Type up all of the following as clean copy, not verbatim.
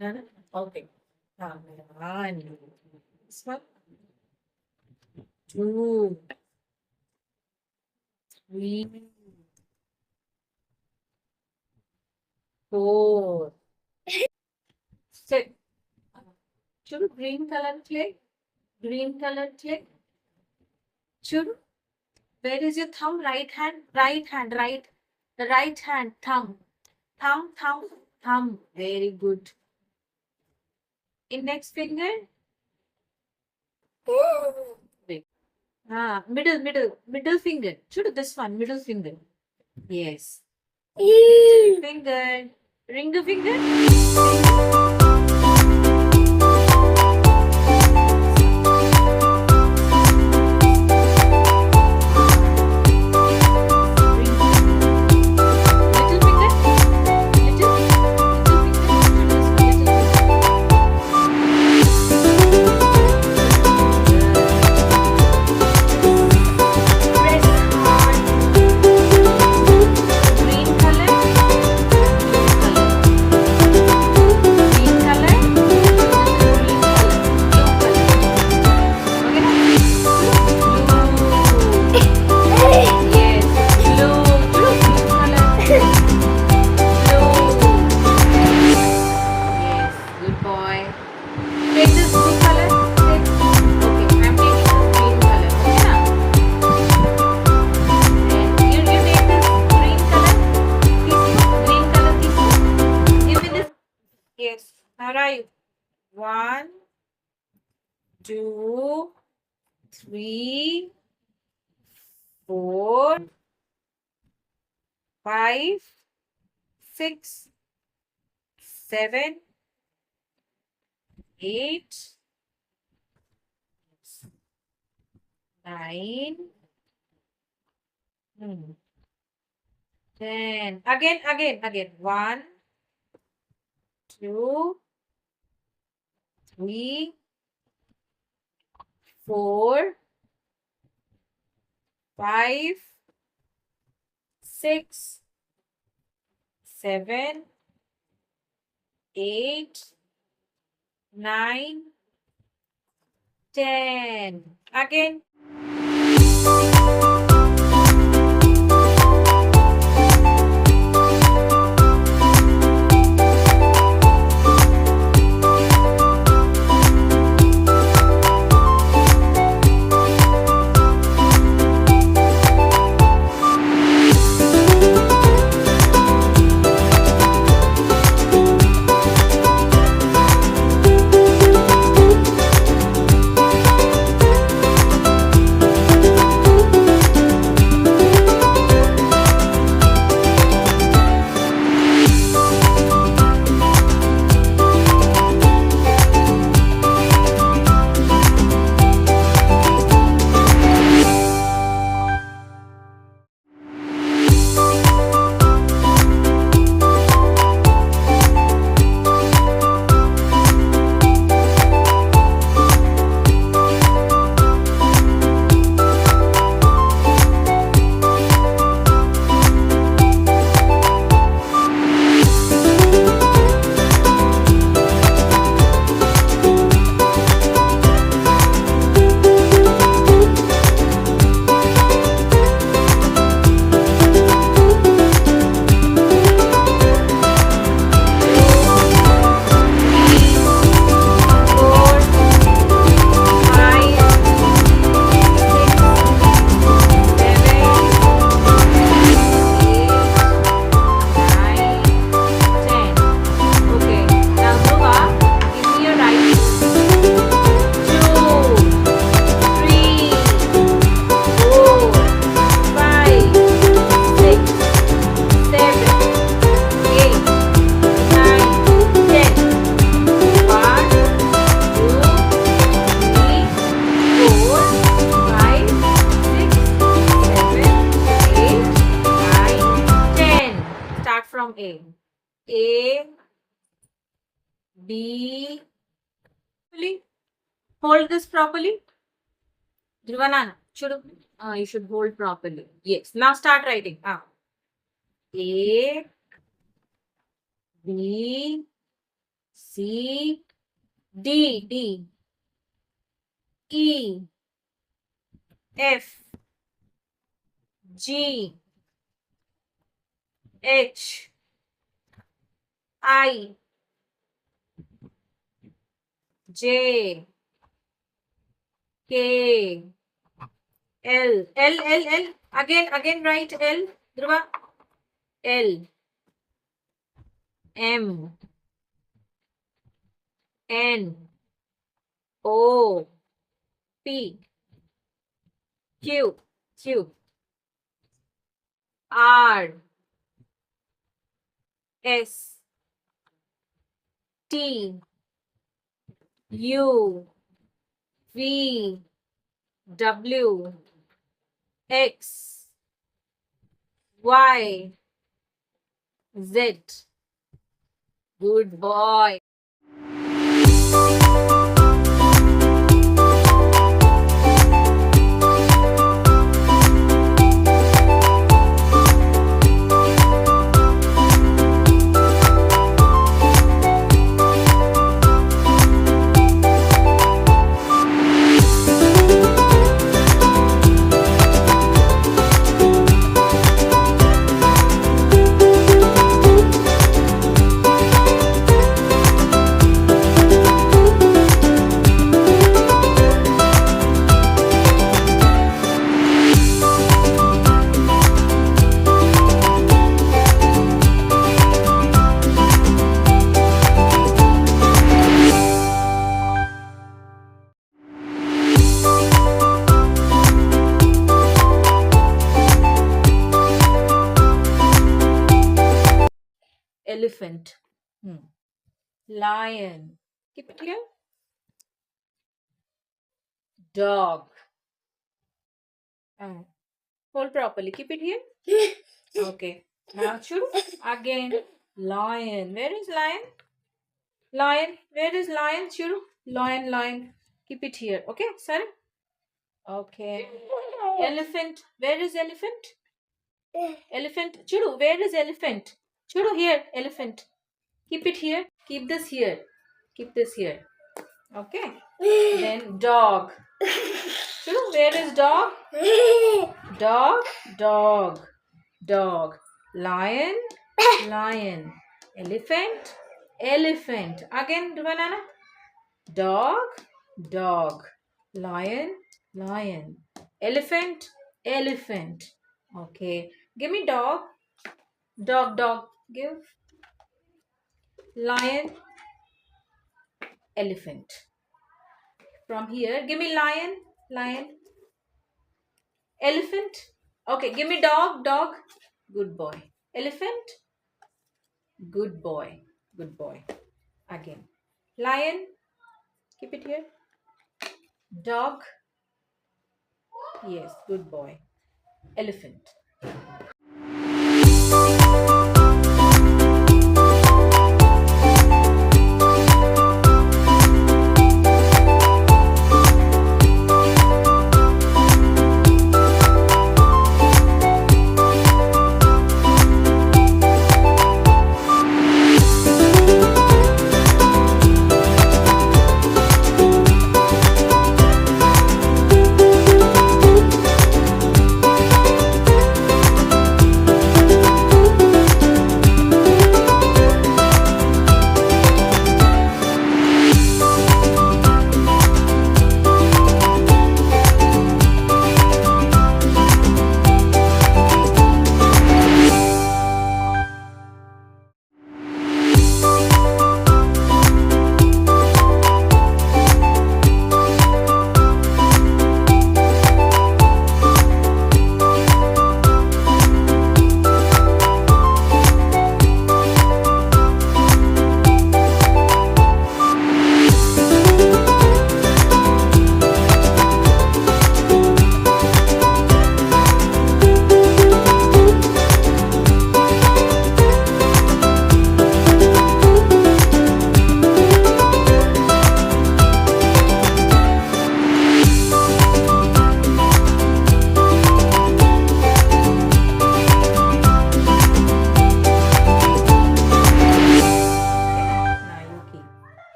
Okay. 1. This one. 2, 3, 4. Sit. Churu, green color clay. Green color clay. Churu, where is your thumb? Right hand. Right hand. Right. The right hand. Thumb. Thumb. Thumb. Thumb. Very good. Index finger. Wait. Middle finger. Churu, this one. Middle finger. Yes. Finger. Ring finger. Little finger. Little finger. Press hard. Green color. Green color. Green color. Blue color. Okay na? Blue. Yes. Blue. Blue color. Blue. Yes. Good boy. Take this blue color. Take. Okay. I'm taking this green color. Okay na? Then you take this green color. Green color. Give me this. Yes. Now right. 1, 2, 3, 4, 5, 6, 7, 8, 9, 10. Again. 1, 2, 3, 4, 5, 6, 7, 8, 9, 10. Again. from A. A, B. Hold this properly. Dhruvanana, you should hold properly. Yes. Now start writing. A, B, C, D, E, F, G, H, I, J, K, L. Again write L. Dhruva. L, M, N, O, P, Q, R, S, T, U, V, W, X, Y, Z. Good boy. Elephant, lion, keep it here, dog, hold properly, keep it here. Okay, now Churu, again, lion, where is lion? Where is lion, Churu? Lion, keep it here, okay, sorry. Okay, elephant, where is elephant? Elephant, Churu, where is elephant? Churu, here, elephant. Keep it here. Keep this here. Okay. Then dog. Churu, where is dog? Dog. Lion. Elephant. Again, banana. Dog. Lion. Elephant. Okay. Give me dog. Dog. Give. Lion. Elephant. From here, give me lion. Elephant. Okay, give me dog. Good boy. Elephant. Good boy. Again. Lion. Keep it here. Dog. Yes, good boy. Elephant.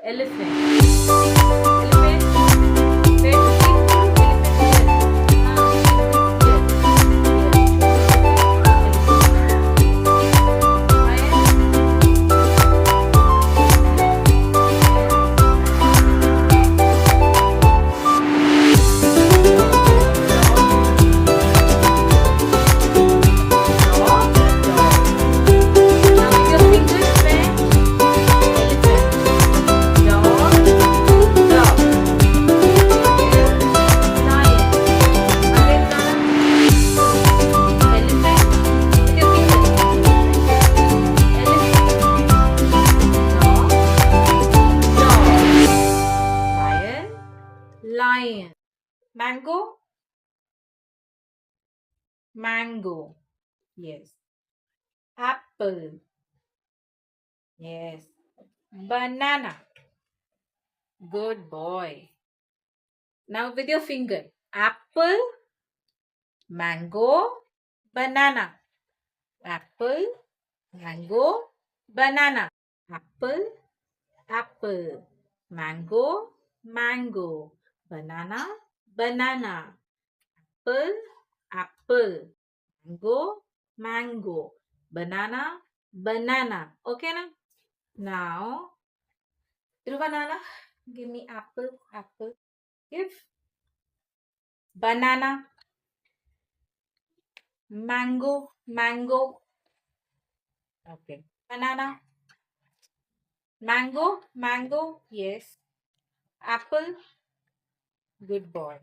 Elephant. Elephant. Where to sleep? Lion. Mango. Mango. Yes. Apple. Yes. Banana. Good boy. Now with your finger. Apple, mango, banana. Apple, mango, banana. Apple, apple. Mango, mango. Banana, banana. Apple, apple. Mango, mango. Banana, banana. Okay na? Now, Dhruvanana, give me apple, apple. Give. Banana, mango, mango. Okay. Banana, mango, mango. Yes. Apple, good boy.